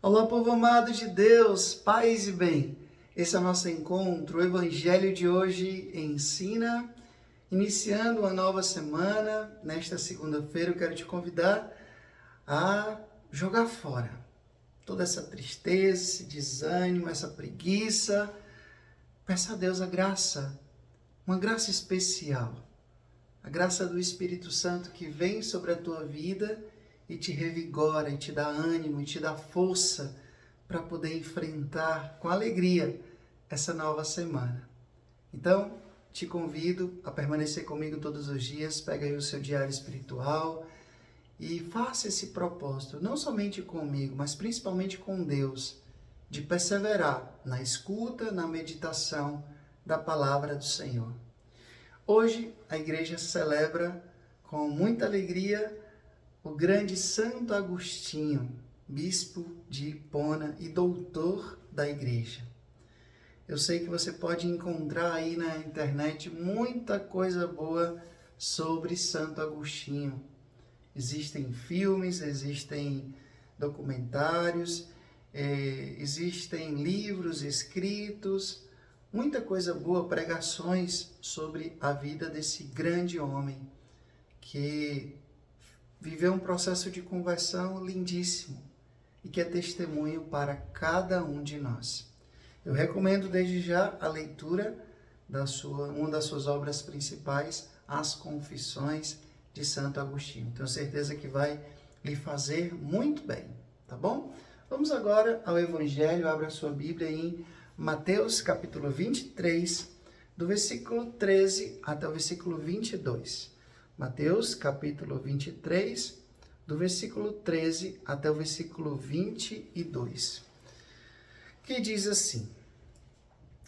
Olá, povo amado de Deus, paz e bem. Esse é o nosso encontro. O Evangelho de hoje ensina, iniciando uma nova semana. Nesta segunda-feira eu quero te convidar a jogar fora toda essa tristeza, esse desânimo, essa preguiça. Peça a Deus a graça, uma graça especial. A graça do Espírito Santo que vem sobre a tua vida e te revigora, e te dá ânimo, e te dá força para poder enfrentar com alegria essa nova semana. Então, te convido a permanecer comigo todos os dias. Pega aí o seu diário espiritual e faça esse propósito, não somente comigo, mas principalmente com Deus, de perseverar na escuta, na meditação da palavra do Senhor. Hoje, a igreja celebra com muita alegria o grande Santo Agostinho, bispo de Hipona e doutor da igreja. Eu sei que você pode encontrar aí na internet muita coisa boa sobre Santo Agostinho. Existem filmes, existem documentários, existem livros escritos, muita coisa boa, pregações sobre a vida desse grande homem que viveu um processo de conversão lindíssimo e que é testemunho para cada um de nós. Eu recomendo desde já a leitura uma das suas obras principais, As Confissões de Santo Agostinho. Tenho certeza que vai lhe fazer muito bem, tá bom? Vamos agora ao Evangelho. Abra sua Bíblia em Mateus capítulo 23, do versículo 13 até o versículo 22. Mateus, capítulo 23, do versículo 13 até o versículo 22, que diz assim: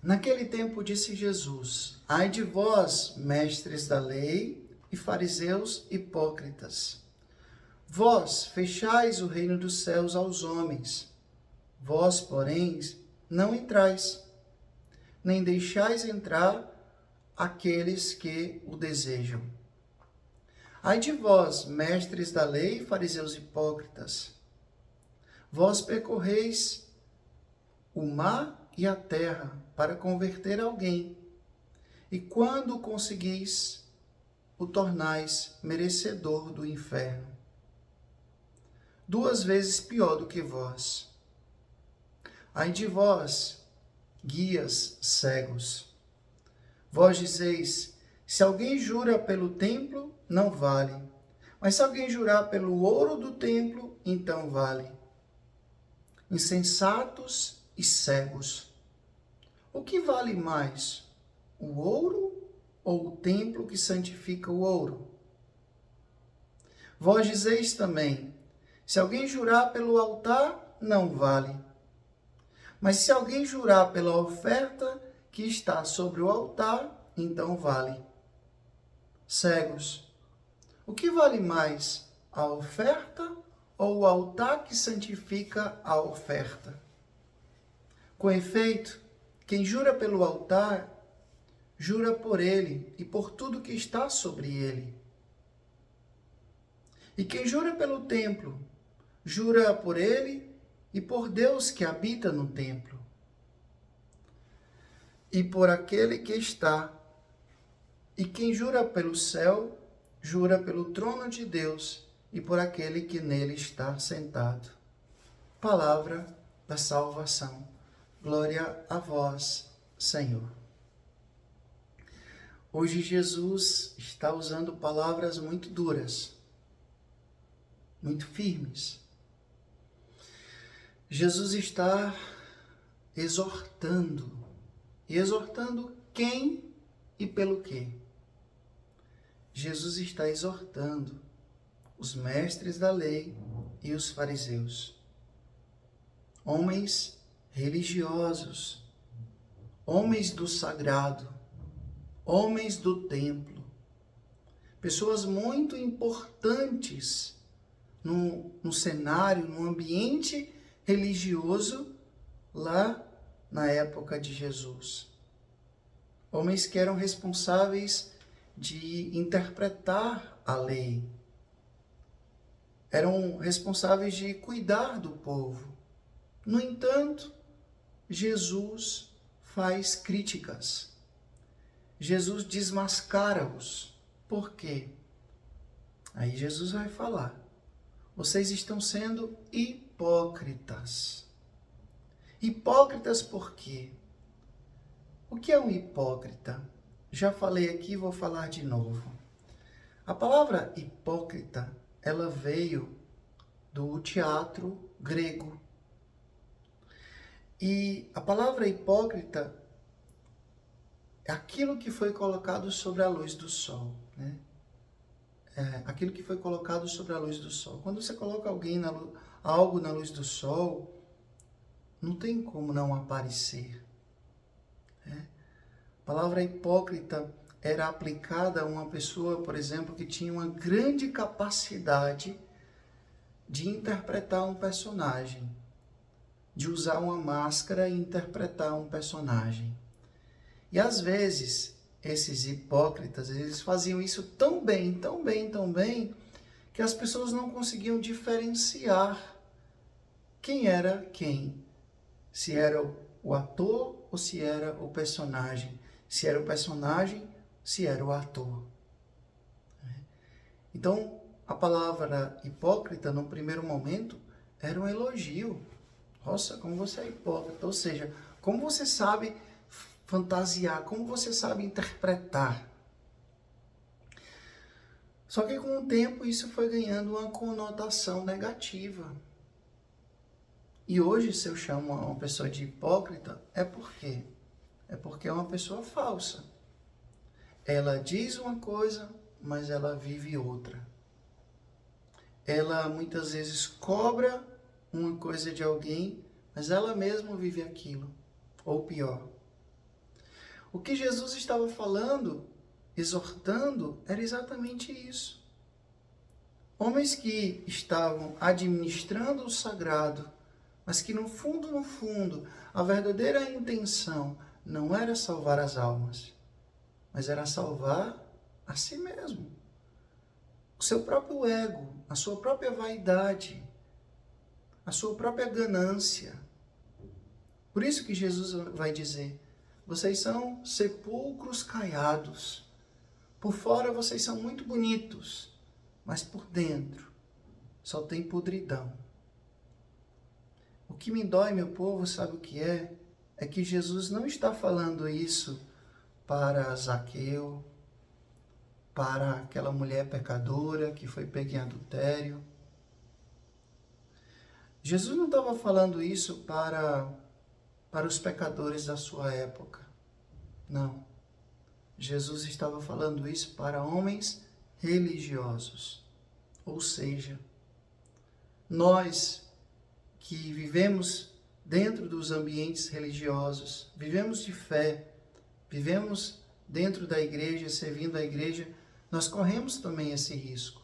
Naquele tempo disse Jesus: Ai de vós, mestres da lei e fariseus hipócritas! Vós fechais o reino dos céus aos homens. Vós, porém, não entrais, nem deixais entrar aqueles que o desejam. Ai de vós, mestres da lei e fariseus hipócritas! Vós percorreis o mar e a terra para converter alguém, e quando o conseguis, o tornais merecedor do inferno. 2 vezes pior do que vós. Ai de vós, guias cegos! Vós dizeis: se alguém jura pelo templo, não vale. Mas se alguém jurar pelo ouro do templo, então vale. Insensatos e cegos! O que vale mais, o ouro ou o templo que santifica o ouro? Vós dizeis também: se alguém jurar pelo altar, não vale. Mas se alguém jurar pela oferta que está sobre o altar, então vale. Cegos! O que vale mais, a oferta ou o altar que santifica a oferta? Com efeito, quem jura pelo altar, jura por ele e por tudo que está sobre ele. E quem jura pelo templo, jura por ele e por Deus que habita no templo. E por aquele que está. E quem jura pelo céu, jura pelo trono de Deus e por aquele que nele está sentado. Palavra da salvação. Glória a vós, Senhor. Hoje Jesus está usando palavras muito duras, muito firmes. Jesus está exortando. E exortando quem e pelo quê? Jesus está exortando os mestres da lei e os fariseus. Homens religiosos, homens do sagrado, homens do templo, pessoas muito importantes no cenário, no ambiente religioso lá na época de Jesus. Homens que eram responsáveis de interpretar a lei. Eram responsáveis de cuidar do povo. No entanto, Jesus faz críticas. Jesus desmascara-os. Por quê? Aí Jesus vai falar: vocês estão sendo hipócritas. Hipócritas por quê? O que é um hipócrita? Já falei aqui, vou falar de novo. A palavra hipócrita, ela veio do teatro grego. E a palavra hipócrita é aquilo que foi colocado sobre a luz do sol, né? Aquilo que foi colocado sobre a luz do sol. Quando você coloca algo na luz do sol, não tem como não aparecer, né? A palavra hipócrita era aplicada a uma pessoa, por exemplo, que tinha uma grande capacidade de interpretar um personagem, de usar uma máscara e interpretar um personagem. E às vezes, esses hipócritas, eles faziam isso tão bem, tão bem, tão bem, que as pessoas não conseguiam diferenciar quem era quem. Se era o ator ou se era o personagem. Se era o personagem, se era o ator. Então, a palavra hipócrita, no primeiro momento, era um elogio. Nossa, como você é hipócrita. Ou seja, como você sabe fantasiar, como você sabe interpretar. Só que com o tempo isso foi ganhando uma conotação negativa. E hoje, se eu chamo uma pessoa de hipócrita, é por quê? É porque é uma pessoa falsa. Ela diz uma coisa, mas ela vive outra. Ela muitas vezes cobra uma coisa de alguém, mas ela mesma vive aquilo. Ou pior. O que Jesus estava falando, exortando, era exatamente isso. Homens que estavam administrando o sagrado, mas que no fundo, a verdadeira intenção não era salvar as almas, mas era salvar a si mesmo. O seu próprio ego, a sua própria vaidade, a sua própria ganância. Por isso que Jesus vai dizer: vocês são sepulcros caiados. Por fora vocês são muito bonitos, mas por dentro só tem podridão. O que me dói, meu povo, sabe o que é? É que Jesus não está falando isso para Zaqueu, para aquela mulher pecadora que foi pega em adultério. Jesus não estava falando isso para os pecadores da sua época. Não. Jesus estava falando isso para homens religiosos. Ou seja, nós que vivemos dentro dos ambientes religiosos, vivemos de fé, vivemos dentro da igreja, servindo a igreja, nós corremos também esse risco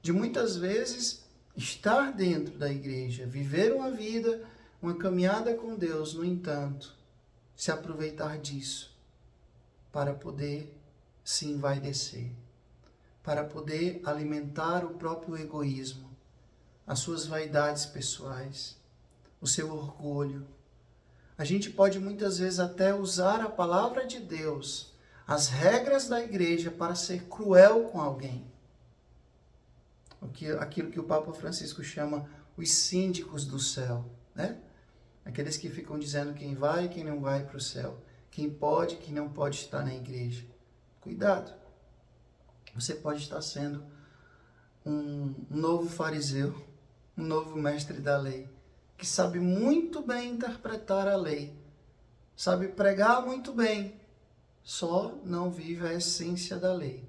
de muitas vezes estar dentro da igreja, viver uma vida, uma caminhada com Deus, no entanto, se aproveitar disso para poder se envaidecer, para poder alimentar o próprio egoísmo, as suas vaidades pessoais, o seu orgulho. A gente pode muitas vezes até usar a palavra de Deus, as regras da igreja, para ser cruel com alguém. Aquilo que o Papa Francisco chama os síndicos do céu, né? Aqueles que ficam dizendo quem vai e quem não vai para o céu, quem pode e quem não pode estar na igreja. Cuidado, você pode estar sendo um novo fariseu, um novo mestre da lei, que sabe muito bem interpretar a lei, sabe pregar muito bem, só não vive a essência da lei,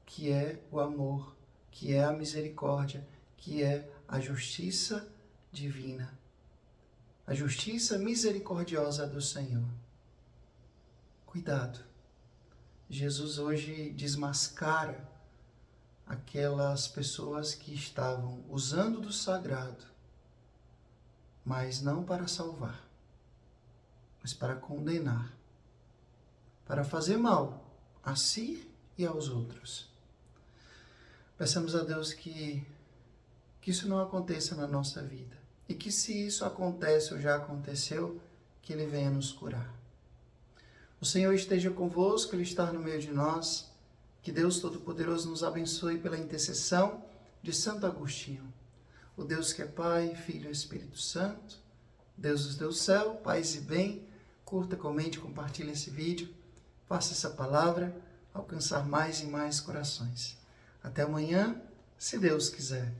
que é o amor, que é a misericórdia, que é a justiça divina, a justiça misericordiosa do Senhor. Cuidado, Jesus hoje desmascara aquelas pessoas que estavam usando do sagrado, mas não para salvar, mas para condenar, para fazer mal a si e aos outros. Peçamos a Deus que isso não aconteça na nossa vida, e que se isso acontece ou já aconteceu, que Ele venha nos curar. O Senhor esteja convosco, Ele está no meio de nós. Que Deus Todo-Poderoso nos abençoe pela intercessão de Santo Agostinho. O Deus que é Pai, Filho e Espírito Santo, Deus nos deu o céu, paz e bem. Curta, comente, compartilhe esse vídeo. Faça essa palavra alcançar mais e mais corações. Até amanhã, se Deus quiser.